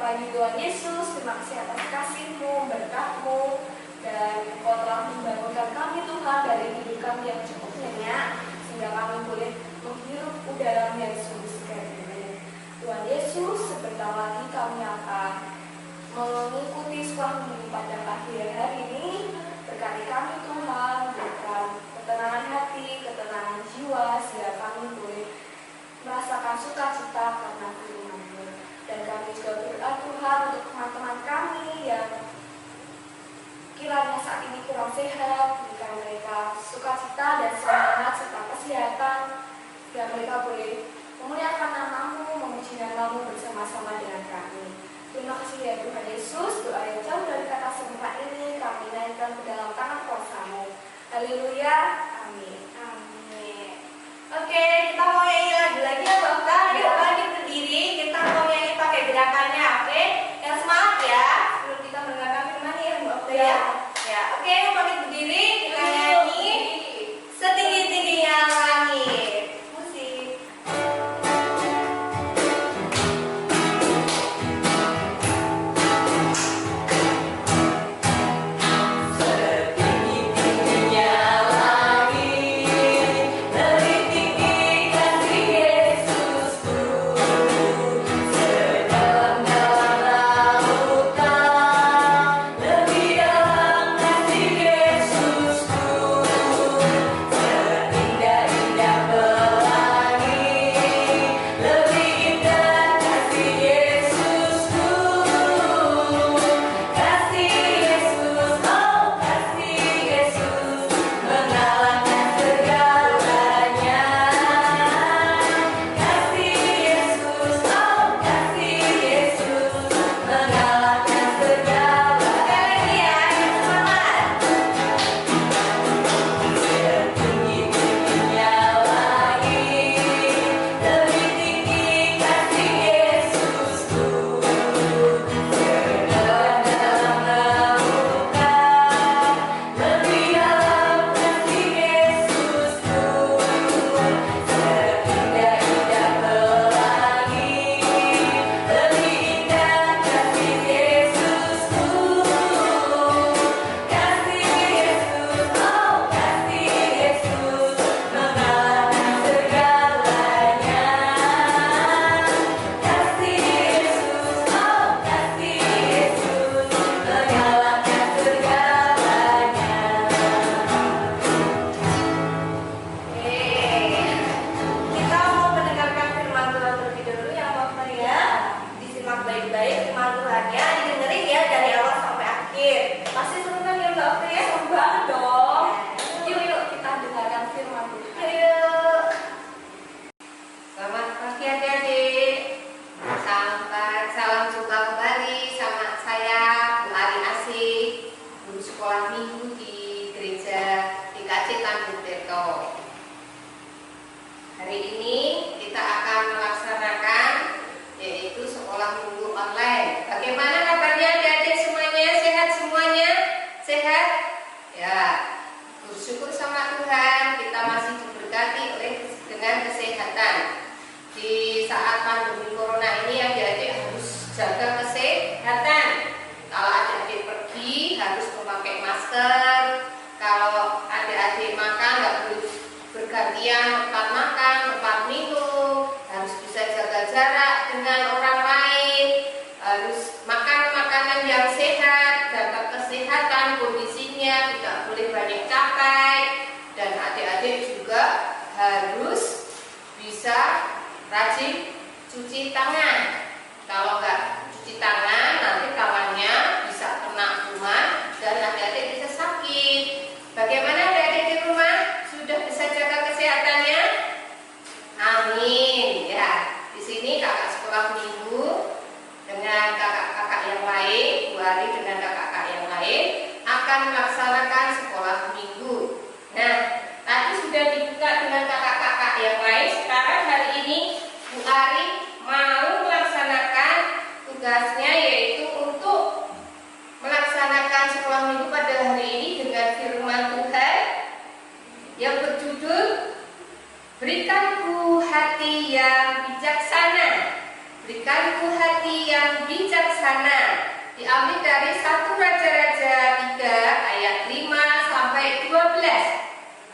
pagi Tuhan Yesus, terima kasih atas kasih-Mu, berkat-Mu, dan Engkau telah membangunkan kami Tuhan dari hidup kami yang cukup nyenyak, sehingga kami boleh menghirup udara yang sungguh segar ini. Tuhan Yesus, sebentar lagi kami akan mengikuti sekolah minggu pada akhir hari ini. Berkati kami Tuhan, berikan ketenangan hati, ketenangan jiwa, sehingga kami boleh merasakan sukacita karena firman-Mu. Dan kami juga berdoa Tuhan untuk teman-teman kami yang kiranya saat ini kurang sehat, berikan mereka sukacita dan semangat serta kesehatan, sehingga mereka boleh memuliakan nama-Mu, memuji nama-Mu bersama-sama dengan kami. Terima kasih ya Tuhan Yesus, doa yang jauh dari kata sempurna ini kami naikkan ke dalam tangan kuasa-Mu. Haleluya, amin. Amin. Oke, kita mau nyanyi lagi ya Bapak. Yuk bagi berdiri, kita mau nyanyi pakai gerakannya, oke? Yang semangat ya, sebelum kita mendengarkan firman ya Bapak ya. Ya, oke, bagi berdiri, kita nyanyi setinggi-tingginya langit. Musik. Hari ini kita akan melaksanakan yaitu sekolah minggu online. Bagaimana kabarnya adik-adik semuanya? Sehat semuanya? Sehat? Ya, bersyukur sama Tuhan kita masih diberkati dengan kesehatan. Di saat pandemi corona ini adik-adik harus jaga kesehatan. Kalau adik-adik pergi harus memakai masker. Kalau adik-adik makan nggak boleh bergantian tempat makan, tempat minum, harus bisa jaga jarak dengan orang lain, harus makan makanan yang sehat, jaga kesehatan, kondisinya tidak boleh banyak capai, dan adik-adik juga harus bisa rajin cuci tangan. Kalau nggak cuci tangan, nanti tangannya bisa kena kuman dan adik-adik bisa sakit. Bagaimana adik-adik di rumah? Sudah bisa jaga kesehatannya? Amin. Ya, di sini kakak sekolah minggu dengan kakak-kakak yang lain, Bu Ari dengan kakak-kakak yang lain akan melaksanakan sekolah minggu. Nah, tadi sudah dibuka dengan kakak-kakak yang lain. Sekarang hari ini Bu Ari mau melaksanakan tugasnya, yaitu untuk melaksanakan sekolah minggu pada hari ini dengan firman Tuhan yang berjudul Berikanku hati yang bijaksana. Berikanku hati yang bijaksana. Diambil dari 1 Raja-Raja 3 ayat 5 sampai 12.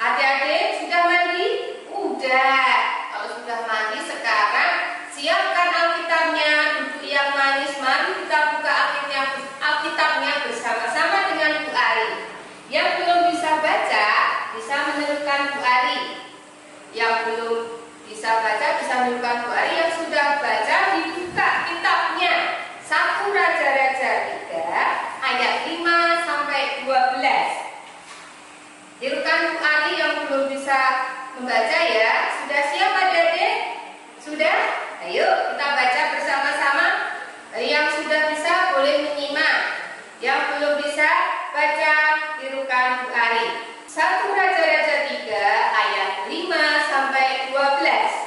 Adik-adik sudah mandi? Udah. Kalau sudah mandi sekarang siapkan Alkitabnya, duduk yang manis. Mari kita buka Alkitabnya bersama-sama dengan Bu Ari. Yang belum bisa baca bisa menerukan Bu Ari. Yang belum bisa baca bisa menerukan Bu Ari. Yang sudah baca dibuka kitabnya 1 Raja-Raja 3 ayat 5 sampai 12. Tirukan Bu Ari yang belum bisa membaca ya. Sudah siap adik-adik? Sudah? Ayo kita baca bersama-sama. Yang sudah bisa boleh menyimak. Yang belum bisa baca tirukan Bu Ari. 1 Raja-Raja 3 ayat 5 sampai 12.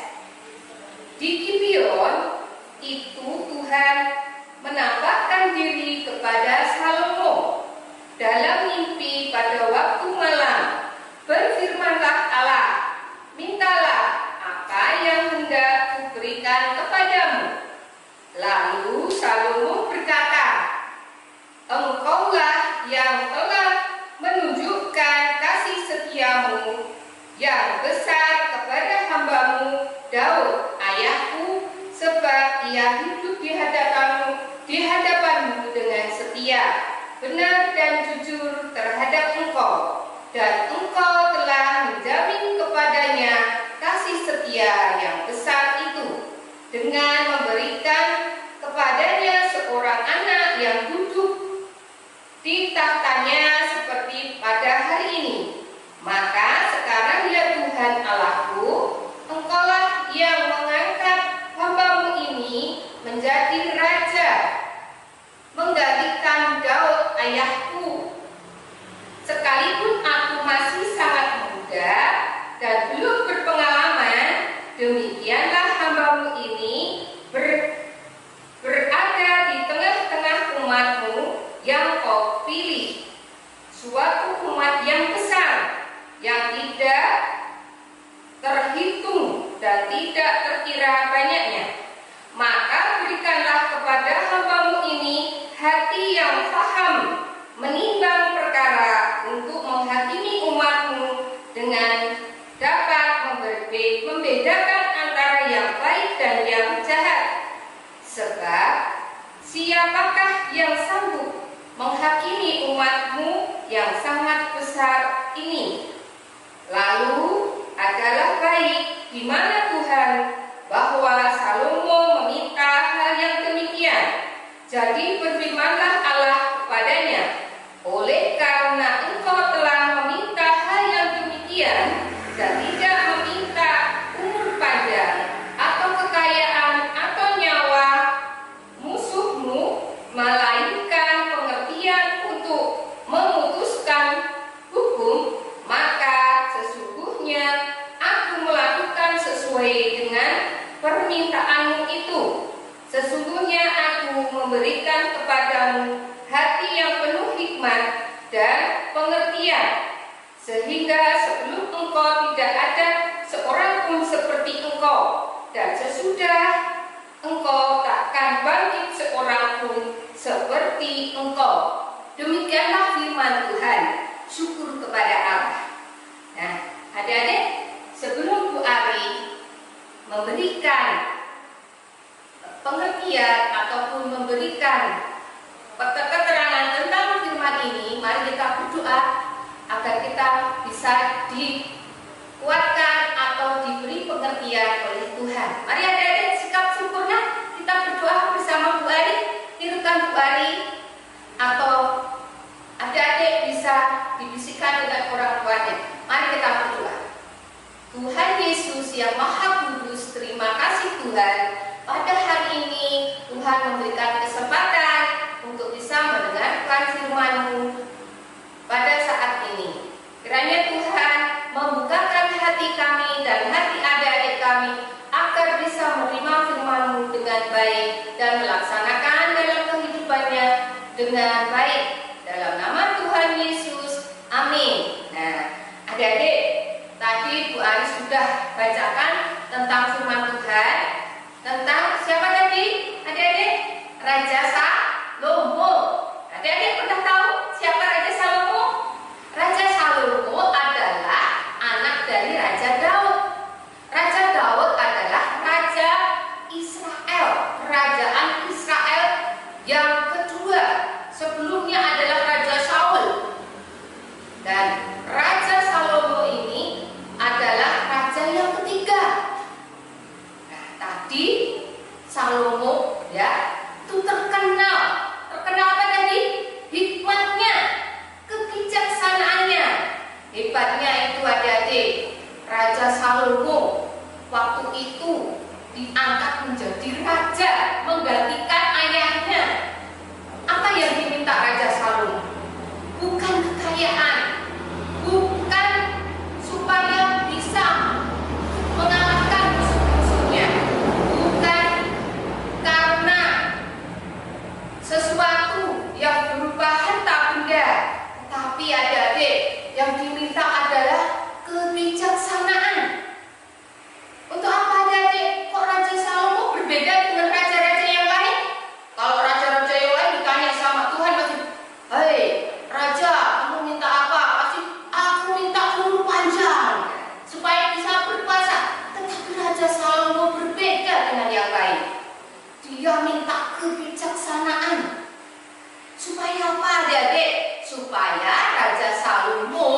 Di Gibeon itu Tuhan menampakkan diri kepada Salomo dalam mimpi pada waktu malam. Berfirmanlah Allah, mintalah apa yang hendak kuberikan kepadamu. Lalu Salomo berkata, Engkaulah yang telah menunjukkan kasih setiamu yang besar kepada hambamu Daud, ayahku, sebab ia hidup di hadapanmu dengan setia, benar dan jujur terhadap engkau, dan engkau telah menjamin kepadanya kasih setia yang besar itu, dengan memberikan kepadanya seorang anak yang duduk di tahtanya seperti pada hari ini. Maka sekarang ya Tuhan Allahku, engkaulah yang mengangkat hambamu ini menjadi raja, menggantikan Daud ayahku. Sekalipun aku masih sangat muda dan belum berpengalaman, demikianlah hambamu ini berada di tengah-tengah umatmu yang kau pilih, suatu umat yang besar, yang tidak terhitung dan tidak terkira banyaknya. Maka berikanlah kepada hambamu ini hati yang faham menimbang perkara untuk menghakimi umatmu dengan dapat membedakan antara yang baik dan yang jahat. Sebab siapakah yang sanggup menghakimi umatmu yang sangat besar ini? Lalu adalah baik di mana Tuhan bahwa Salomo meminta hal yang demikian. Jadi berfirmanlah Allah kepadanya, oleh karena engkau telah meminta hal yang demikian dan tidak meminta umur panjang atau kekayaan atau nyawa musuhmu, melainkan pengertian untuk memutuskan hukum, maka sesungguhnya aku melakukan sesuai dengan permintaanmu itu. Sesungguhnya aku memberikan kepadamu hati yang penuh hikmat dan pengertian, sehingga sebelum engkau tidak ada seorang pun seperti engkau, dan sesudah engkau takkan bangkit seorang pun seperti engkau. Demikianlah firman Tuhan. Syukur kepada Allah. Nah, adik-adik, sebelum Bu Ari memberikan pengertian ataupun memberikan keterangan tentang firman ini, mari kita berdoa agar kita bisa dikuatkan atau diberi pengertian oleh Tuhan. Mari adik-adik sikap sempurna, kita berdoa bersama Bu Ari. Tirukan Bu Ari, atau adik-adik bisa dibisikkan dengan orang tuanya. Mari kita berdoa. Tuhan Yesus yang Maha Kudus, terima kasih Tuhan. Pada hari ini Tuhan memberikan kesempatan untuk bisa mendengarkan firman-Mu pada saat ini. Kiranya Tuhan membukakan hati kami dan hati adik-adik kami agar bisa menerima firman-Mu dengan baik dan melaksanakan dalam kehidupannya dengan baik. Dalam nama Tuhan Yesus, amin. Nah, adik-adik, tadi Bu Ari sudah bacakan tentang firman Tuhan, tentang siapa tadi? Raja Salomo. Adik-adik pernah tahu siapa Raja Salomo? Raja Salomo adalah anak dari Raja Daud. Raja Daud adalah Raja Israel, kerajaan Israel yang kedua. Sebelumnya adalah Raja Saul. Dan Raja Salomo ini adalah raja yang ketiga. Nah, tadi Salomo ya itu terkenal apa tadi? Hikmatnya, kebijaksanaannya. Hebatnya itu adik-adik, Raja Salomo waktu itu diangkat menjadi raja, menggantikan ayahnya. Apa yang diminta Raja Salomo? Bukan kekayaan, bukan supaya bisa mengalahkan musuh-musuhnya, bukan karena sesuatu yang berupa harta benda, tetapi adik-adik yang diminta adalah kebijaksanaan. Untuk apa adik-adik? Kok Raja Salomo berbeda dengan raja-raja yang lain? Kalau raja-raja yang lain ditanya sama Tuhan pasti, "Hei Raja, kamu minta apa?" Pasti, "Aku minta umur panjang supaya bisa berkuasa." Tetapi Raja Salomo berbeda dengan yang lain. Dia minta kebijaksanaan. Supaya apa adik-adik? Supaya Raja Salomo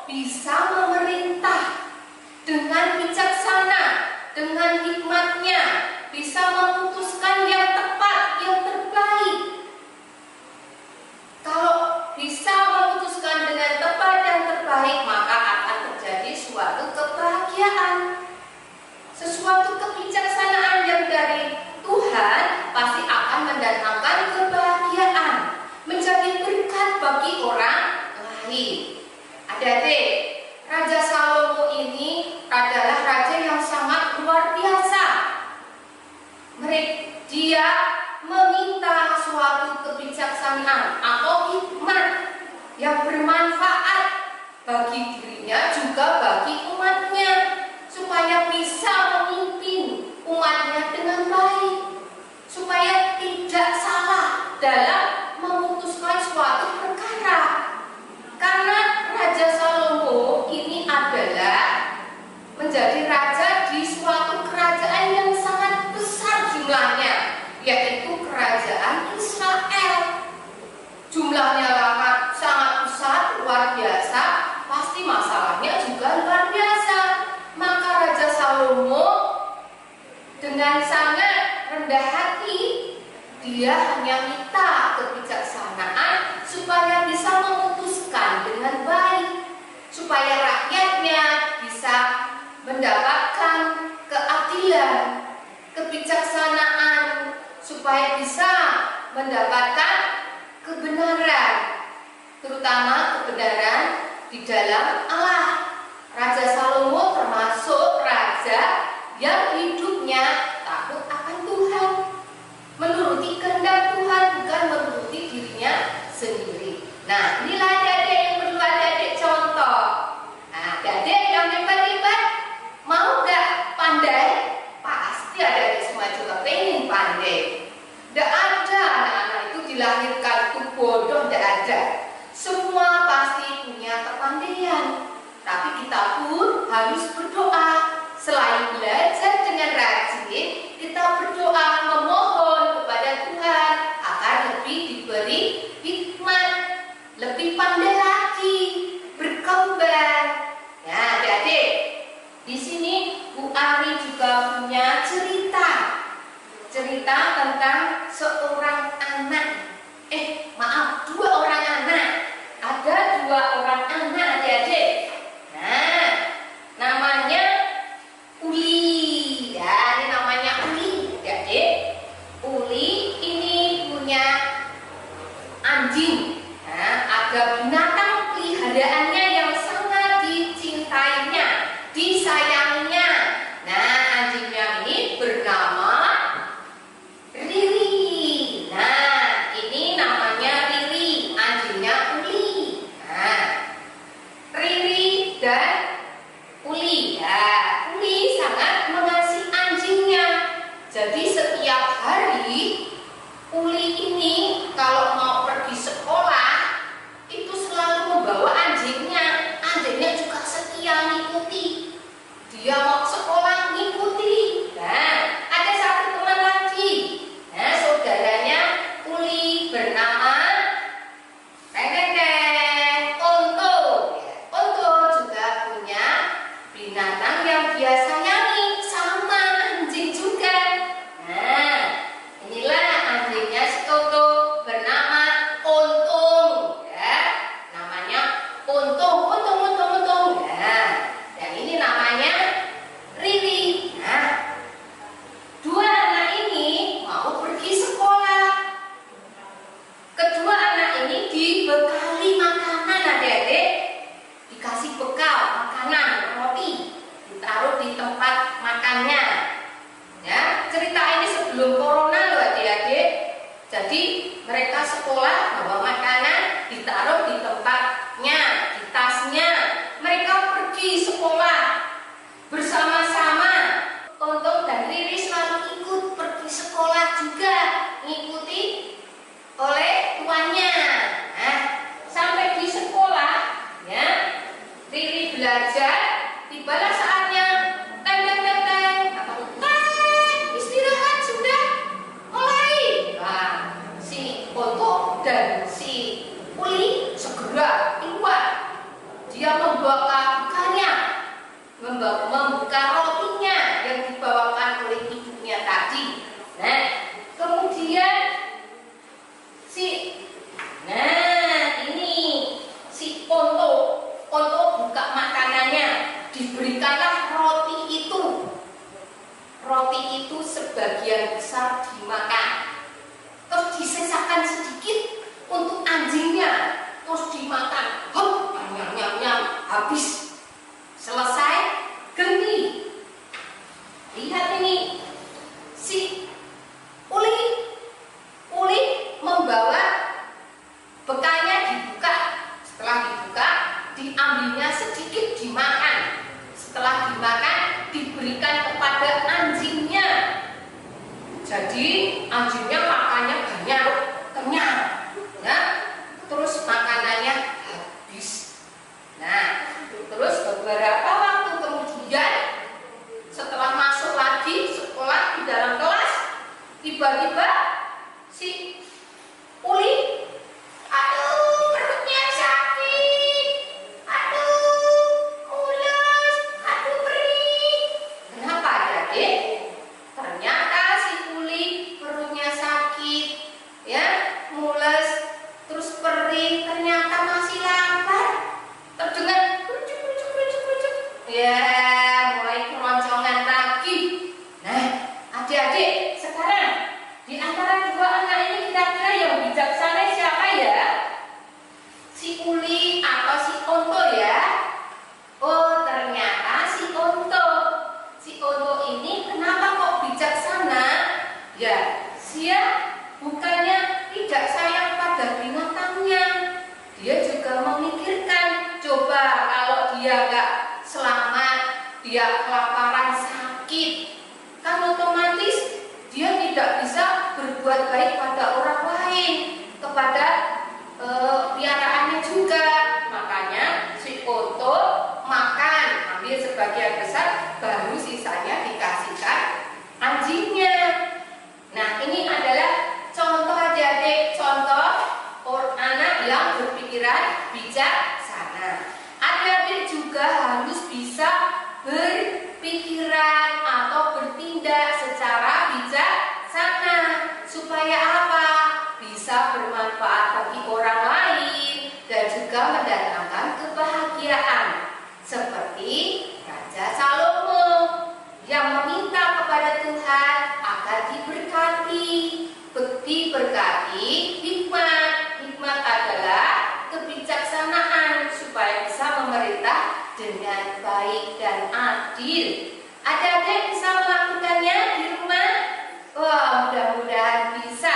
bisa memerintah dengan bijaksana, dengan hikmatnya, bisa memutuskan yang tepat, yang terbaik. Kalau bisa memutuskan dengan tepat dan terbaik, maka akan terjadi suatu kebahagiaan, sesuatu kebijaksanaan yang dari Tuhan pasti akan mendatangkan kebahagiaan, menjadi berkat bagi orang lain. Adik-adik, Raja Salomo ini adalah raja yang sangat luar biasa. Dia meminta suatu kebijaksanaan atau hikmat yang bermanfaat bagi dirinya juga bagi umatnya, supaya bisa memimpin umatnya dengan baik, supaya tidak salah dalam memutuskan suatu perkara. Karena Raja Salomo ini adalah menjadi raja di suatu kerajaan yang sangat besar jumlahnya, yaitu kerajaan Israel. Jumlahnya sangat besar, luar biasa, pasti masalahnya juga luar biasa. Maka Raja Salomo dengan sangat rendah hati, dia hanya minta kebijaksanaan supaya bisa memutuskan dengan baik, supaya rakyatnya bisa mendapatkan keadilan, kebijaksanaan, supaya bisa mendapatkan kebenaran, terutama kebenaran di dalam Allah. Raja Salomo termasuk raja yang hidupnya takut akan Tuhan, menuruti kehendak Tuhan, bukan menuruti dirinya sendiri. Nah, inilah adik-adik yang perlu adik-adik contoh. Nah, adik-adik yang hebat-hebat, mau gak pandai? Pasti adik-adik semua juga pengen pandai. Tidak ada anak-anak itu dilahirkan itu bodoh, tidak ada. Semua pasti punya kepandaian. Tapi kita pun harus berdoa. Selain belajar dengan rajin, kita berdoa memohon kepada Tuhan agar lebih diberi hikmat, lebih pandai lagi, berkembang. Ya, adik-adik, di sini Bu Ari juga punya cerita tentang seorang anak. Dua orang anak. Ada dua orang anak, adik-adik. Nah, namanya Uli. Ya, ini namanya Uli, adik-adik. Uli ini punya anjing. Nah, ada binatang peliharaannya yang sangat dicintainya, disayanginya. Nah, anjingnya ini bernama Riri. Nah, ini namanya Riri, anjingnya Uli. Nah, Riri dan Uli. Ya, Uli sangat mengasihi anjingnya. Jadi setiap hari Uli sekolah bawa makanan, ditaruh di tempatnya, di tasnya. Mereka pergi sekolah bersama-sama. Untung dan Riri selalu ikut pergi sekolah juga, ngikuti oleh tuannya. Nah, sampai di sekolah, ya, Riri belajar. Tibalah saatnya, teng teng teng teng, istirahat sudah mulai. Nah, si Ponto dan si Uli segera keluar. Dia membuka bukannya, membuka rotinya yang dibawakan oleh ibunya tadi. Nah, kemudian ini si Ponto buka makanannya, diberikanlah roti itu. Roti itu sebagian besar dimakan, terus disisakan sedikit untuk anjingnya, terus dimakan. Hop, nyam nyam nyam, habis. Selesai, ganti. Lihat ini, si Uli membawa bekalnya, dibuka. Setelah dibuka, diambilnya sedikit dimakan. Setelah dimakan, diberikan kepada anjingnya. Jadi anjingnya makannya banyak, kenyang, ya. Terus makanannya habis. Nah, terus beberapa waktu kemudian, setelah masuk lagi sekolah di dalam kelas, tiba-tiba si Uli, aduh perutnya sakit, aduh mules, aduh perih. Kenapa adik? Ternyata si Uli perutnya sakit, ya, mules, terus perih, ternyata masih lapar. Terdengar kerucuk kerucuk kerucuk kerucuk, ya, mulai keroncongan lagi. Nah, adik-adik, sekarang di antara dua anak ini kira-kira yang bijaksana siapa ya? Si Uli atau si Onto ya? Oh, ternyata si Onto. Si Onto ini kenapa kok bijaksana? Ya, dia bukannya tidak sayang pada binatangnya. Dia juga memikirkan, coba kalau dia nggak selamat, dia kelaparan, sakit, kan otomatis dia tidak bisa berbuat baik pada orang lain, kepada piaraannya juga. Makanya si Onto makan, ambil sebagian besar, baru sisanya dikasihkan anjingnya. Nah, ini adalah contoh adik-adik, contoh anak yang berpikiran bijaksana. Adik-adik juga harus bisa berpikiran atau bertindak secara bijaksana. Supaya apa? Bisa bermanfaat bagi orang lain dan juga mendatangkan kebahagiaan. Seperti Raja Salomo yang meminta kepada Tuhan agar diberkati. Diberkati hikmat. Hikmat adalah kebijaksanaan supaya bisa memerintah dengan baik dan adil. Adik-adik bisa melakukannya di rumah? Wah, mudah-mudahan bisa.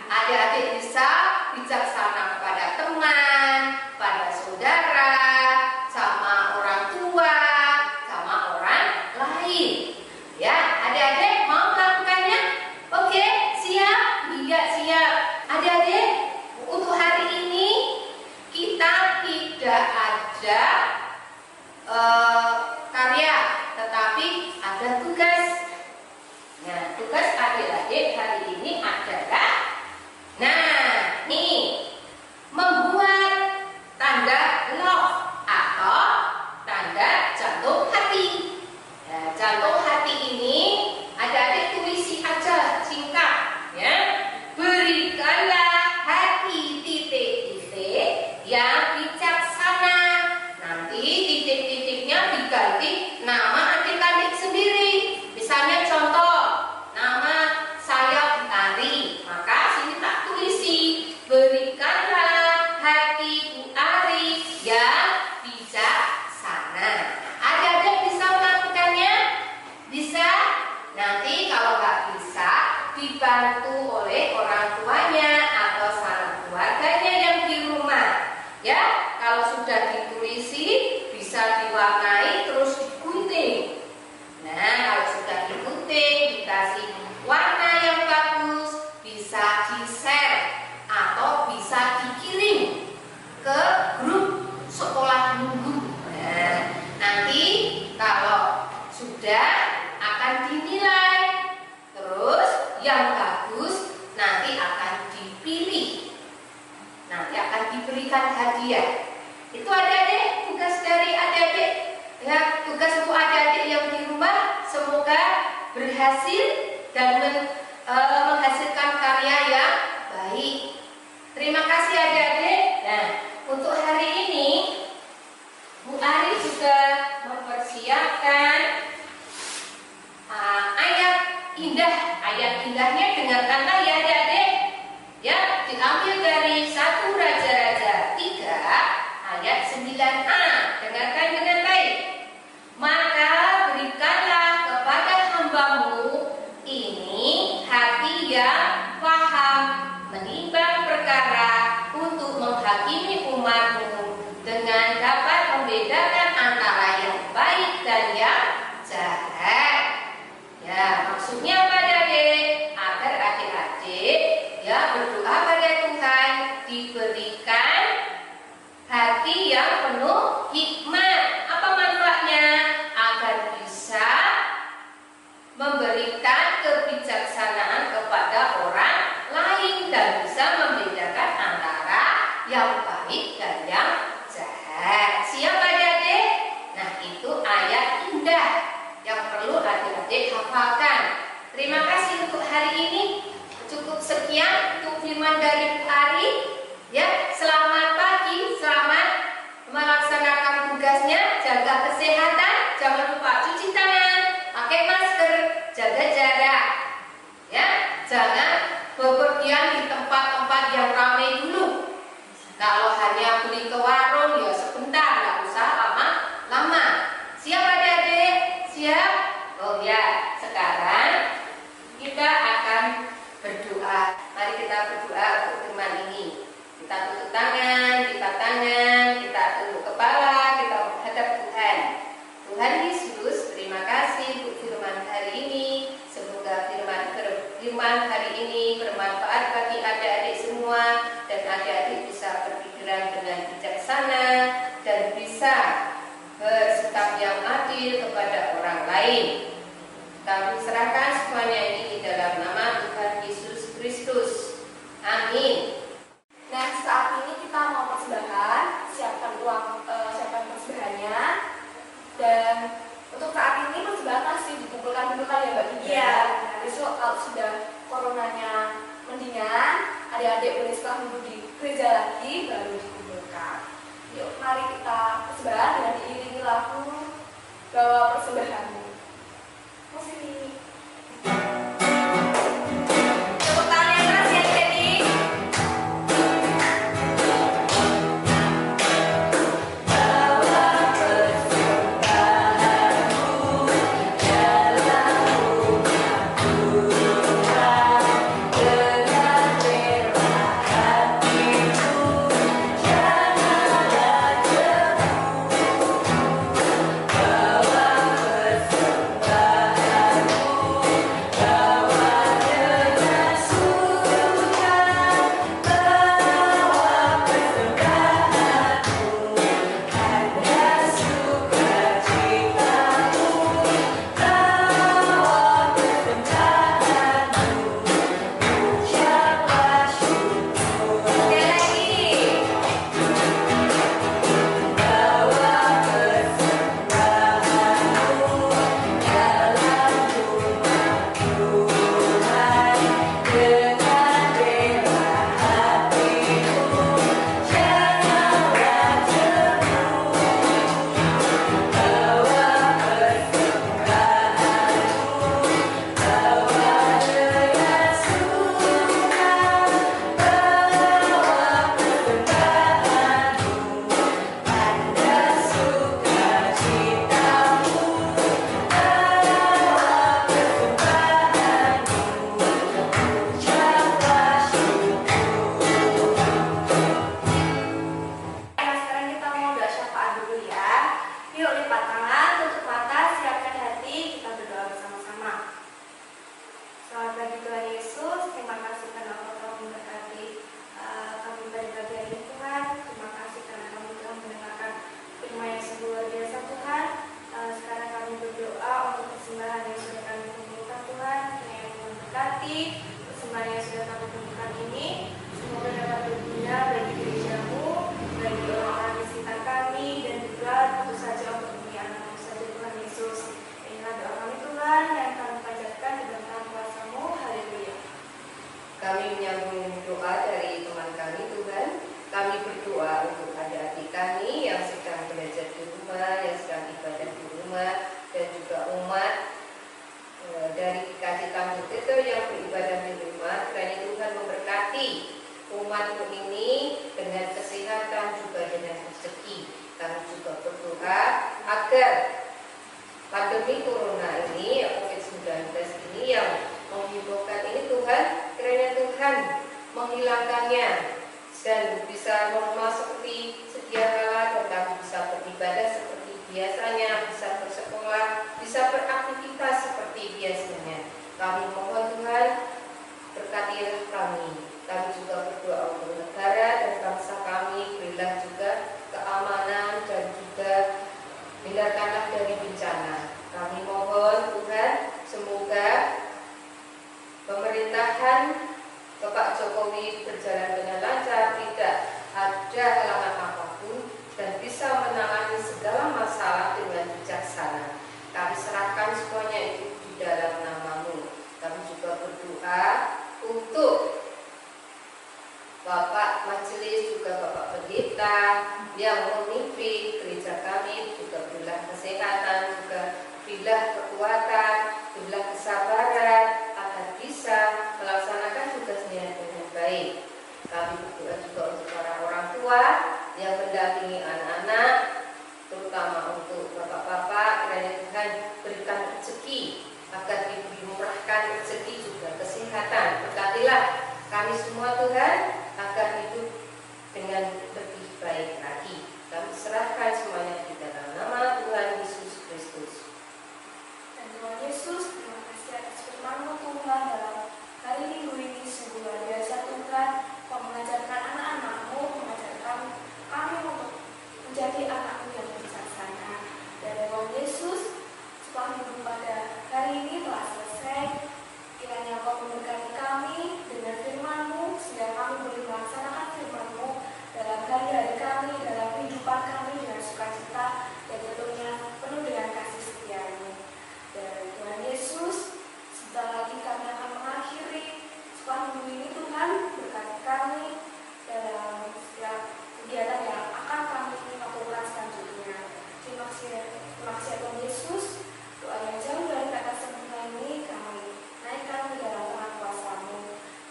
Adik-adik bisa bijaksana kepada teman, pada saudara, sama orang tua, sama orang lain. Ya, adik-adik mau melakukannya? Oke, siap? Iya, siap. Adik-adik, untuk hari ini kita tidak ada karya, tetapi ada tugas. Nah, tugas adik-adik hari ini adalah, nah, nih, diberikan hadiah. Itu adik-adik, tugas dari adik-adik. Ya, tugas untuk adik-adik yang di rumah semoga berhasil dan menghasilkan karya yang baik. Terima kasih adik-adik. Nah, untuk hari ini Bu Ari juga mempersiapkan ayat indah. Ayat indahnya dengarkanlah ya adik-adik. Ya, diambil dari 1 Raja-Raja 3 ayat 9a. Dengarkan dengan baik. Maka berikanlah kepada hamba-Mu ini hati yang paham menimbang perkara untuk menghakimi umat-Mu dengan dapat membedakan antara yang baik dan yang jahat. Ya, maksudnya apa adik? Agar adik-adik ya berdoa pada Tuhan diberikan hati yang penuh hikmat. Apa manfaatnya? Agar bisa memberikan kebijaksanaan kepada orang lain dan bisa membedakan antara yang baik dan yang jahat. Siap adik-adik? Nah, itu ayat indah yang perlu adik-adik hafalkan. Terima kasih untuk hari ini. Cukup sekian untuk firman dari Bu Ari. Ya, selamat pagi, selamat melaksanakan tugasnya, jaga kesehatan, jangan lupa cuci tangan, pakai masker, jaga jarak. Ya, jangan bepergian di tempat-tempat yang ramai dulu. Kalau hanya beli ke warung ya sebentar, nggak usah lama-lama. Siap adik-adik? Siap? Oh ya, sekarang kita akan berdoa. Mari kita berdoa untuk firman ini. Kita tutup tangan, lipat tangan, kita tunduk kepala, kita menghadap Tuhan. Tuhan Yesus, terima kasih untuk firman hari ini. Semoga firman hari ini bermanfaat bagi adik-adik semua dan adik-adik bisa berpikiran dengan bijaksana dan bisa bersikap yang adil kepada orang lain. Kami serahkan semuanya ini di dalam nama Tuhan Yesus Kristus. Amin. Nah, saat ini kita mau persembahan, siapkan persembahannya. Dan untuk saat ini persembahan masih dikumpulkan dulu kan ya Mbak Gigi? Iya. Besok kalau sudah coronanya mendingan, adik-adik boleh setelah dulu di gereja lagi baru dikumpulkan. Yuk, mari kita persembahan dengan diiringi lagu Bawa Persembahanmu. Musik ini. Tepuk tangan yang keras ya adik-adik. Dengan rela hatimu dengan kesehatan, juga dengan rezeki. Kami juga berdoa agar pandemi corona ini, COVID-19 ini yang menghebohkan ini, Tuhan, kiranya Tuhan menghilangkannya dan bisa normal seperti sedia kala, dan kami bisa beribadah seperti biasanya, bisa bersekolah, bisa beraktivitas seperti biasanya. Kami mohon Tuhan, berkatilah kami. Kami juga berdoa untuk negara dan bangsa kami, berilah juga keamanan dan juga hindarkanlah dari bencana. Kami mohon Tuhan, semoga pemerintahan Bapak Jokowi berjalan dengan lancar, tidak ada halangan apapun, dan bisa menangani segala masalah dengan bijaksana. Kami serahkan semuanya itu di dalam nama-Mu. Kami juga berdoa untuk Bapak Majelis, juga Bapak Pendeta yang memimpin gereja kami, juga berilah kesehatan, juga berilah kekuatan, berilah kesabaran agar bisa melaksanakan tugasnya dengan baik. Kami berdoa juga untuk para orang tua yang mendampingi anak-anak, terutama untuk bapak-bapak, kiranya Tuhan berikan rezeki agar dimurahkan rezeki, juga kesehatan. Berkatilah kami semua Tuhan agar hidup dengan lebih baik lagi. Kami serahkan semuanya di dalam nama Tuhan Yesus Kristus. Dan Tuhan Yesus, terima kasih atas firman-Mu Tuhan dalam hari Minggu ini. Sungguh luar biasa Tuhan, Kau mengajarkan anak-anak-Mu, mengajarkan kami untuk menjadi anak-Mu yang bijaksana. Dan Tuhan Yesus, setelah minggu pada hari ini telah selesai, kiranya Kau memberkati kami dengan firman-Mu, sehingga kami boleh melaksanakan firman-Mu dalam hari-hari kami, dalam kehidupan kami dengan sukacita dan tentunya penuh dengan kasih setia-Mu. Dan Tuhan Yesus, sebentar lagi kami akan mengakhiri setelah minggu ini. Tuhan, berkati kami dalam setiap kegiatan yang akan kami lakukan selanjutnya. Terima kasih Tuhan Yesus. Doa yang jauh dari kata sempurna ini kami naikkan ke dalam tangan kuasa-Mu.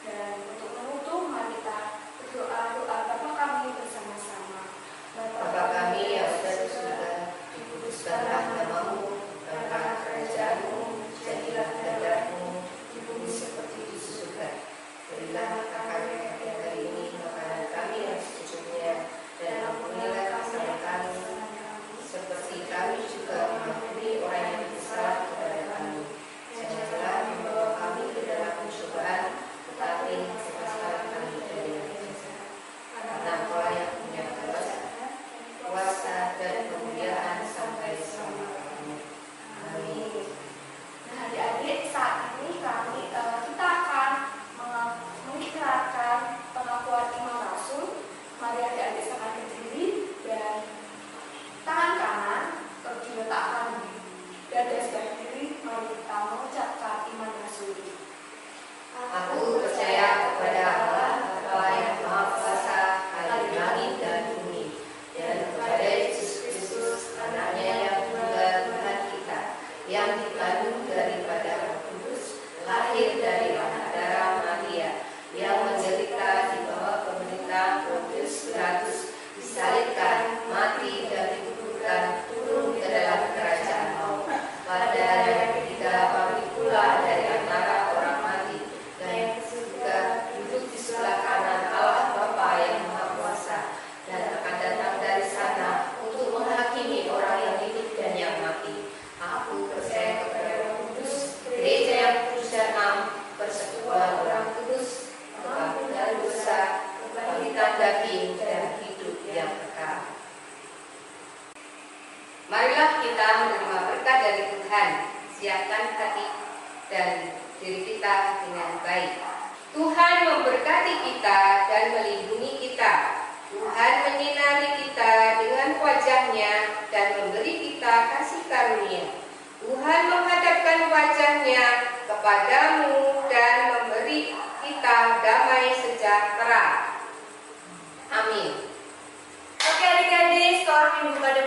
Dan untuk menutup, mari kita berdoa Bapa kami bersama-sama. Bapa kami yang ada di surga, dikuduskanlah nama-Mu, datanglah kerajaan-Mu, jadilah kehendak-Mu di bumi seperti di surga. Berilah kami hari ini makanan kami yang secukupnya, dan ampunilah kesalahan kami seperti kami juga mengampuni orang yang bersalah kepada kami. Janganlah membawa kami ke dalam pencobaan, tetapi lepaskanlah kami dari yang jahat. Karena Engkau yang punya kuasa dan kemuliaan sampai selama-lamanya. Amin. Nah, adik-adik, saat ini kita akan mengikrarkan pengakuan iman rasul. Mari adik-adik sangat berdiri dan tangan kanan diletakkan di dada sebelah kiri. Mari kita mengucapkan iman rasul. Aku percaya kepada Allah, Allah yang Maha Kuasa, Ahli langit dan bumi, dan kepada Yesus Kristus, Anaknya yang tunggal Tuhan kita, yang dikandung daripada Roh Kudus, lahir dari anak darah Maria, yang menderita di bawah pemerintahan Pontius Pilatus, disalibkan, mati dan dikuburkan, turun ke dalam kerajaan maut. Pada hari ketiga bangkit pula dari antara orang mati, dan juga duduk di sebelah kanan Allah Bapa yang Maha Kuasa, dan akan datang dari sana untuk menghakimi orang yang hidup dan yang mati. Aku percaya kepada Roh Kudus, gereja yang kudus dan am, persekutuan orang kudus, pengampunan dosa, kebangkitan daging, dan hidup yang kekal. Marilah kita menerima berkat dari Tuhan, siapkan hati dan diri kita dengan baik. Tuhan memberkati kita dan melindungi kita. Tuhan menyinari kita dengan wajah-Nya dan memberi kita kasih karunia. Tuhan menghadapkan wajah-Nya kepadamu dan memberi kita damai sejahtera. Amin. Oke adik-adik, sekolah minggu pada